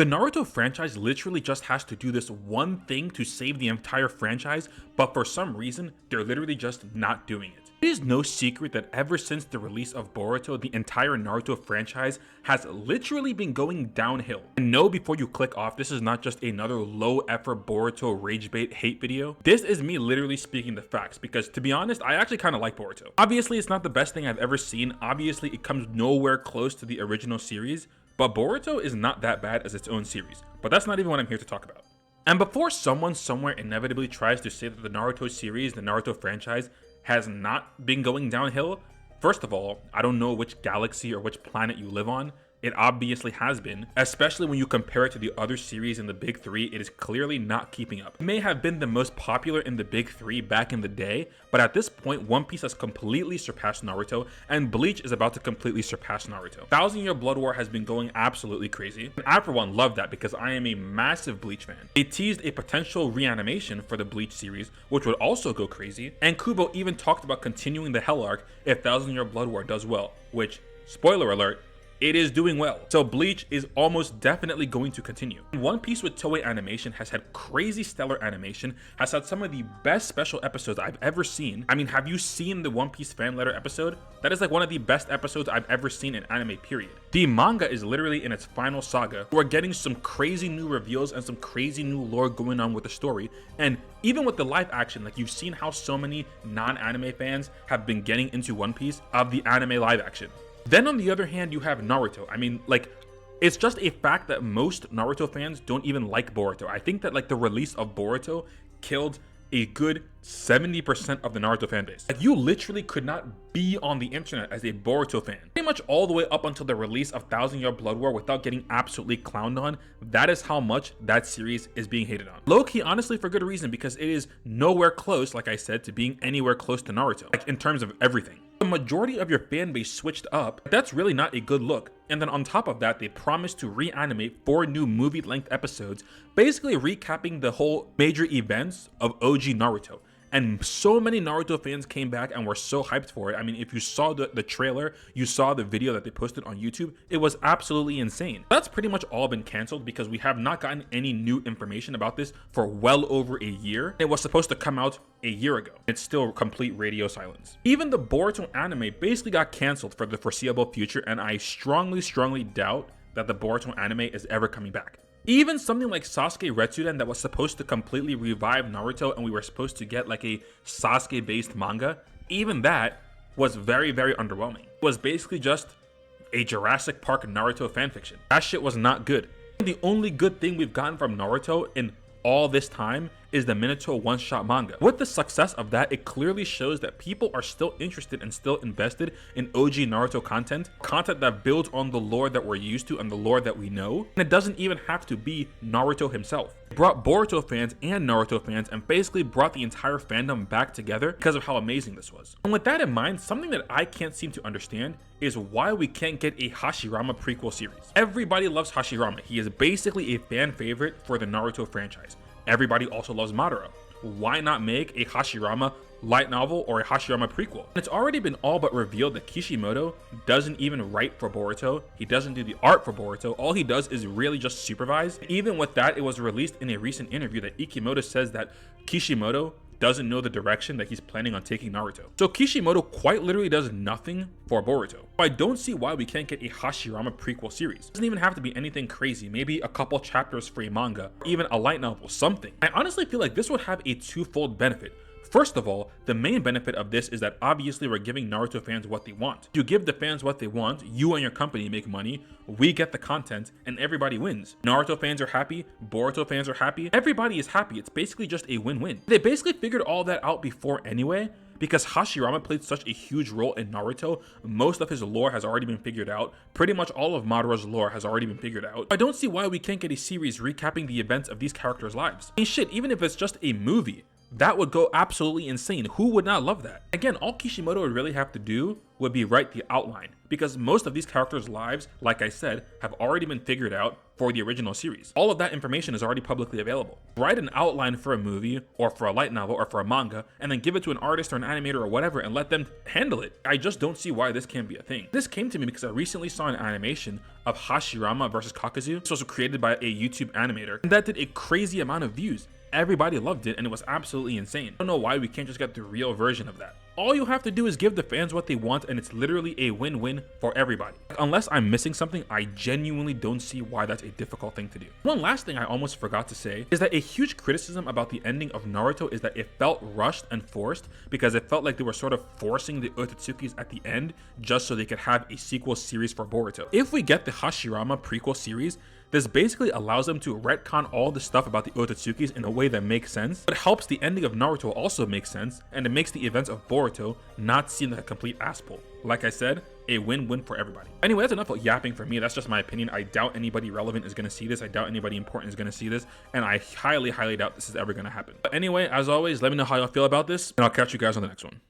The Naruto franchise literally just has to do this one thing to save the entire franchise, but for some reason, they're literally just not doing it. It is no secret that ever since the release of Boruto, the entire Naruto franchise has literally been going downhill. And no, before you click off, this is not just another low effort Boruto rage bait hate video. This is me literally speaking the facts, because to be honest, I actually kind of like Boruto. Obviously, it's not the best thing I've ever seen. Obviously, it comes nowhere close to the original series, but Boruto is not that bad as its own series. But that's not even what I'm here to talk about. And before someone somewhere inevitably tries to say that the Naruto series, the Naruto franchise, has not been going downhill, first of all, I don't know which galaxy or which planet you live on. It obviously has been, especially when you compare it to the other series in the big three. It is clearly not keeping up. It may have been the most popular in the big three back in the day, but at this point, One Piece has completely surpassed Naruto, and Bleach is about to completely surpass Naruto. Thousand Year Blood War has been going absolutely crazy, and I for one love that because I am a massive Bleach fan. They teased a potential reanimation for the Bleach series, which would also go crazy, and Kubo even talked about continuing the Hell arc if Thousand Year Blood War does well, which, spoiler alert, it is doing well. So Bleach is almost definitely going to continue. One Piece with Toei Animation has had crazy stellar animation, has had some of the best special episodes I've ever seen. I mean, have you seen the One Piece fan letter episode? That is like one of the best episodes I've ever seen in anime, period. The manga is literally in its final saga. We're getting some crazy new reveals and some crazy new lore going on with the story. And even with the live action, like you've seen how so many non-anime fans have been getting into One Piece of the anime live action. Then on the other hand, you have Naruto. I mean, like, it's just a fact that most Naruto fans don't even like Boruto. I think that like the release of Boruto killed a good 70% of the Naruto fan base. Like, you literally could not be on the internet as a Boruto fan. Pretty much all the way up until the release of Thousand Year Blood War without getting absolutely clowned on. That is how much that series is being hated on. Low-key, honestly, for good reason, because it is nowhere close, like I said, to being anywhere close to Naruto, like in terms of everything. The majority of your fan base switched up. That's really not a good look. And then on top of that, they promised to reanimate 4 new movie-length episodes, basically recapping the whole major events of OG Naruto. And so many Naruto fans came back and were so hyped for it. I mean, if you saw the trailer, you saw the video that they posted on YouTube, it was absolutely insane. That's pretty much all been canceled because we have not gotten any new information about this for well over a year. It was supposed to come out a year ago. It's still complete radio silence. Even the Boruto anime basically got canceled for the foreseeable future, and I strongly doubt that the Boruto anime is ever coming back. Even something like Sasuke Retsuden that was supposed to completely revive Naruto and we were supposed to get like a Sasuke based manga, even that was very underwhelming. It was basically just a Jurassic Park Naruto fanfiction. That shit was not good. The only good thing we've gotten from Naruto in all this time is the Minato one-shot manga. With the success of that, it clearly shows that people are still interested and still invested in OG Naruto content that builds on the lore that we're used to and the lore that we know. And it doesn't even have to be Naruto himself. It brought Boruto fans and Naruto fans and basically brought the entire fandom back together because of how amazing this was. And with that in mind, something that I can't seem to understand is why we can't get a Hashirama prequel series. Everybody loves Hashirama. He is basically a fan favorite for the Naruto franchise. Everybody also loves Madara. Why not make a Hashirama light novel or a Hashirama prequel? And it's already been all but revealed that Kishimoto doesn't even write for Boruto. He doesn't do the art for Boruto. All he does is really just supervise. Even with that, it was released in a recent interview that Ikimoto says that Kishimoto doesn't know the direction that he's planning on taking Naruto. So Kishimoto quite literally does nothing for Boruto. I don't see why we can't get a Hashirama prequel series. It doesn't even have to be anything crazy, maybe a couple chapters for a manga, even a light novel, something. I honestly feel like this would have a twofold benefit. First of all, the main benefit of this is that obviously we're giving Naruto fans what they want. You give the fans what they want, you and your company make money, we get the content, and everybody wins. Naruto fans are happy, Boruto fans are happy, everybody is happy. It's basically just a win-win. They basically figured all that out before anyway, because Hashirama played such a huge role in Naruto. Most of his lore has already been figured out. Pretty much all of Madara's lore has already been figured out. I don't see why we can't get a series recapping the events of these characters' lives. I mean, shit, even if it's just a movie, That would go absolutely insane. Who would not love that? Again, all Kishimoto would really have to do would be write the outline, because most of these characters' lives, like I said, have already been figured out for the original series. All of that information is already publicly available. Write an outline for a movie, or for a light novel, or for a manga, and then give it to an artist or an animator or whatever and let them handle it. I just don't see why this can't be a thing. This came to me because I recently saw an animation of Hashirama versus Kakuzu. This was created by a YouTube animator, and that did a crazy amount of views. Everybody loved it, and it was absolutely insane. I don't know why we can't just get the real version of that. All you have to do is give the fans what they want, and it's literally a win-win for everybody. Unless I'm missing something, I genuinely don't see why that's a difficult thing to do. One last thing I almost forgot to say is that a huge criticism about the ending of Naruto is that it felt rushed and forced, because it felt like they were sort of forcing the Ototsukis at the end just so they could have a sequel series for Boruto. If we get the Hashirama prequel series, this basically allows them to retcon all the stuff about the Ototsukis in a way that makes sense, but helps the ending of Naruto also make sense, and it makes the events of Boruto not seem like a complete asspull. Like I said, a win-win for everybody. Anyway, that's enough of yapping for me. That's just my opinion. I doubt anybody relevant is going to see this. I doubt anybody important is going to see this, and I highly, highly doubt this is ever going to happen. But anyway, as always, let me know how y'all feel about this, and I'll catch you guys on the next one.